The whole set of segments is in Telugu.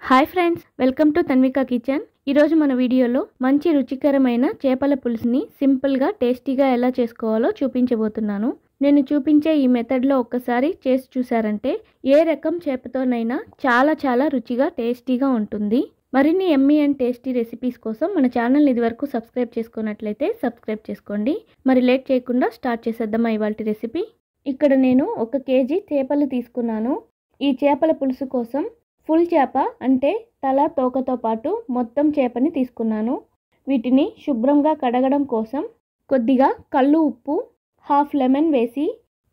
Hi friends, welcome to Tanvika kitchen. ఈరోజు మన వీడియోలో మంచి రుచికరమైన చేపల పులుసుని సింపుల్గా టేస్టీగా ఎలా చేసుకోవాలో చూపించబోతున్నాను. నేను చూపించే ఈ మెథడ్లో ఒక్కసారి చేసి చూసారంటే ఏ రకం చేపతోనైనా చాలా రుచిగా టేస్టీగా ఉంటుంది. మరిన్ని ఎమ్మీ అండ్ టేస్టీ రెసిపీస్ కోసం మన ఛానల్ని ఇదివరకు సబ్స్క్రైబ్ చేసుకున్నట్లయితే సబ్స్క్రైబ్ చేసుకోండి. మరి లేట్ చేయకుండా స్టార్ట్ చేసేద్దామా ఇవాల్టి రెసిపీ. ఇక్కడ నేను 1 కేజీ చేపలు తీసుకున్నాను. ఈ చేపల పులుసు కోసం ఫుల్ చేప అంటే తల తోకతో పాటు మొత్తం చేపని తీసుకున్నాను. వీటిని శుభ్రంగా కడగడం కోసం కొద్దిగా కల్లు ఉప్పు, హాఫ్ లెమన్ వేసి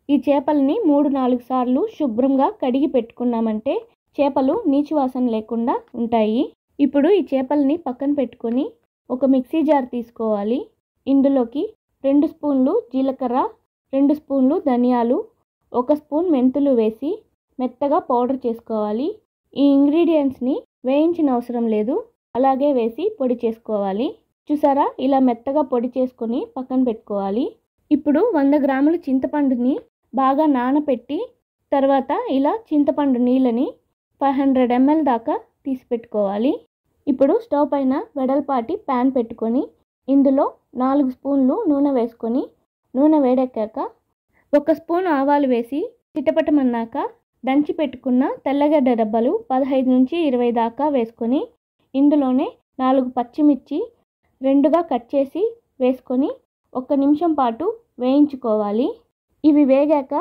ఈ చేపల్ని 3-4 సార్లు శుభ్రంగా కడిగి పెట్టుకున్నామంటే చేపలు నీచు వాసన లేకుండా ఉంటాయి. ఇప్పుడు ఈ చేపల్ని పక్కన పెట్టుకొని ఒక మిక్సీ జార్ తీసుకోవాలి. ఇందులోకి 2 స్పూన్లు జీలకర్ర, 2 స్పూన్లు ధనియాలు, 1 స్పూన్ మెంతులు వేసి మెత్తగా పౌడర్ చేసుకోవాలి. ఈ ఇంగ్రీడియంట్స్ని వేయించిన అవసరం లేదు, అలాగే వేసి పొడి చేసుకోవాలి. చూసారా, ఇలా మెత్తగా పొడి చేసుకొని పక్కన పెట్టుకోవాలి. ఇప్పుడు 100 గ్రాముల చింతపండుని బాగా నానపెట్టి తర్వాత ఇలా చింతపండు నీళ్ళని 500 ml దాకా తీసి పెట్టుకోవాలి. ఇప్పుడు స్టవ్ పైన వెడల్పాటి ప్యాన్ పెట్టుకొని ఇందులో 4 స్పూన్లు నూనె వేసుకొని నూనె వేడెక్కాక 1 స్పూన్ ఆవాలు వేసి చిటపటమన్నాక దంచి పెట్టుకున్న తెల్లగడ్డ డబ్బాలు 15-20 దాకా వేసుకొని ఇందులోనే 4 పచ్చిమిర్చి 2గా కట్ చేసి వేసుకొని 1 నిమిషం పాటు వేయించుకోవాలి. ఇవి వేగాక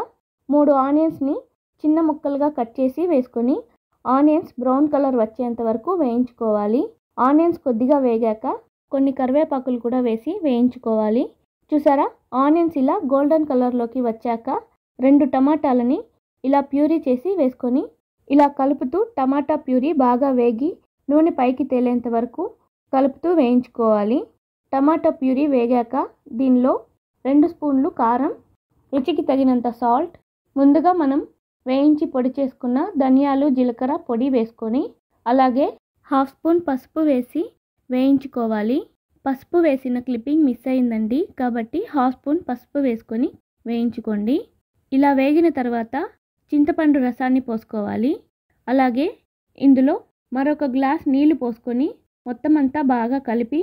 3 ఆనియన్స్ని చిన్న ముక్కలుగా కట్ చేసి వేసుకొని ఆనియన్స్ బ్రౌన్ కలర్ వచ్చేంత వరకు వేయించుకోవాలి. ఆనియన్స్ కొద్దిగా వేగాక కొన్ని కరివేపాకులు కూడా వేసి వేయించుకోవాలి. చూసారా, ఆనియన్స్ ఇలా గోల్డెన్ కలర్లోకి వచ్చాక 2 టమాటాలని ఇలా ప్యూరీ చేసి వేసుకొని ఇలా కలుపుతూ టమాటా ప్యూరీ బాగా వేగి నూనె పైకి తేలేంత వరకు కలుపుతూ వేయించుకోవాలి. టమాటా ప్యూరీ వేగాక దీనిలో 2 స్పూన్లు కారం, రుచికి తగినంత సాల్ట్, ముందుగా మనం వేయించి పొడి చేసుకున్న ధనియాలు జీలకర్ర పొడి వేసుకొని అలాగే హాఫ్ స్పూన్ పసుపు వేసి వేయించుకోవాలి. పసుపు వేసిన క్లిప్పింగ్ మిస్ అయిందండి, కాబట్టి హాఫ్ స్పూన్ పసుపు వేసుకొని వేయించుకోండి. ఇలా వేగిన తర్వాత చింతపండు రసాన్ని పోసుకోవాలి. అలాగే ఇందులో మరొక గ్లాస్ నీళ్లు పోసుకొని మొత్తం అంతా బాగా కలిపి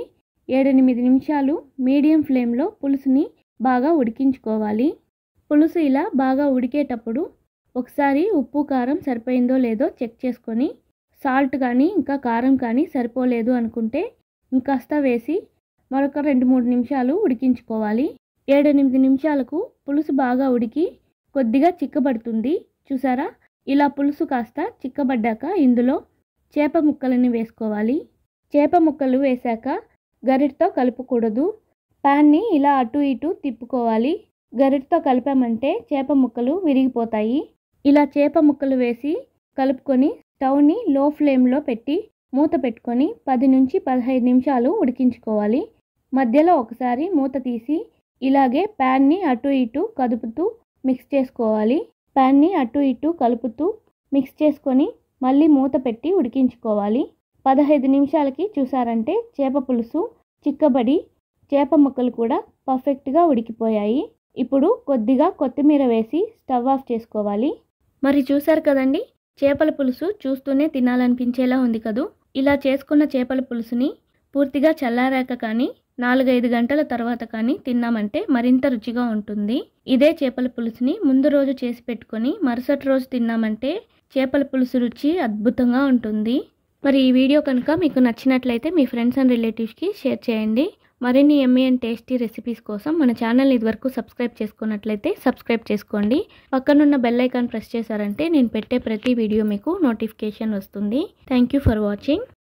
7-8 నిమిషాలు మీడియం ఫ్లేమ్లో పులుసుని బాగా ఉడికించుకోవాలి. పులుసు ఇలా బాగా ఉడికేటప్పుడు ఒకసారి ఉప్పు కారం సరిపోయిందో లేదో చెక్ చేసుకొని సాల్ట్ కానీ ఇంకా కారం కానీ సరిపోలేదు అనుకుంటే ఇంకాస్త వేసి మరొక 2-3 నిమిషాలు ఉడికించుకోవాలి. 7-8 నిమిషాలకు పులుసు బాగా ఉడికి కొద్దిగా చిక్కబడుతుంది. చూసారా, ఇలా పులుసు కాస్త చిక్కబడ్డాక ఇందులో చేప ముక్కలని వేసుకోవాలి. చేప ముక్కలు వేశాక గరిటతో కలుపుకూడదు, ప్యాన్ని ఇలా అటు ఇటు తిప్పుకోవాలి. గరిటతో కలిపామంటే చేప ముక్కలు విరిగిపోతాయి. ఇలా చేప ముక్కలు వేసి కలుపుకొని స్టవ్ని లో ఫ్లేమ్లో పెట్టి మూత పెట్టుకొని 10-15 నిమిషాలు ఉడికించుకోవాలి. మధ్యలో ఒకసారి మూత తీసి ఇలాగే ప్యాన్ని అటు ఇటు కదుపుతూ మిక్స్ చేసుకోవాలి. ప్యాన్ని అటు ఇటు కలుపుతూ మిక్స్ చేసుకొని మళ్ళీ మూత పెట్టి ఉడికించుకోవాలి. 15 నిమిషాలకి చూసారంటే చేప పులుసు చిక్కబడి చేప ముక్కలు కూడా పర్ఫెక్ట్గా ఉడికిపోయాయి. ఇప్పుడు కొద్దిగా కొత్తిమీర వేసి స్టవ్ ఆఫ్ చేసుకోవాలి. మరి చూసారు కదండి, చేపల పులుసు చూస్తూనే తినాలనిపించేలా ఉంది కదూ. ఇలా చేసుకున్న చేపల పులుసుని పూర్తిగా చల్లారాక కానీ 4-5 గంటల తర్వాత కానీ తిన్నామంటే మరింత రుచిగా ఉంటుంది. ఇదే చేపల పులుసుని ముందు రోజు చేసి పెట్టుకొని మరుసటి రోజు తిన్నామంటే చేపల పులుసు రుచి అద్భుతంగా ఉంటుంది. మరి ఈ వీడియో కనుక మీకు నచ్చినట్లయితే మీ ఫ్రెండ్స్ అండ్ రిలేటివ్స్కి షేర్ చేయండి. మరిన్ని ఎమ్మీ అండ్ టేస్టీ రెసిపీస్ కోసం మన ఛానల్ని ఇదివరకు సబ్స్క్రైబ్ చేసుకున్నట్లయితే సబ్స్క్రైబ్ చేసుకోండి. పక్కనున్న బెల్ ఐకాన్ ప్రెస్ చేశారంటే నేను పెట్టే ప్రతి వీడియో మీకు నోటిఫికేషన్ వస్తుంది. Thank you for watching.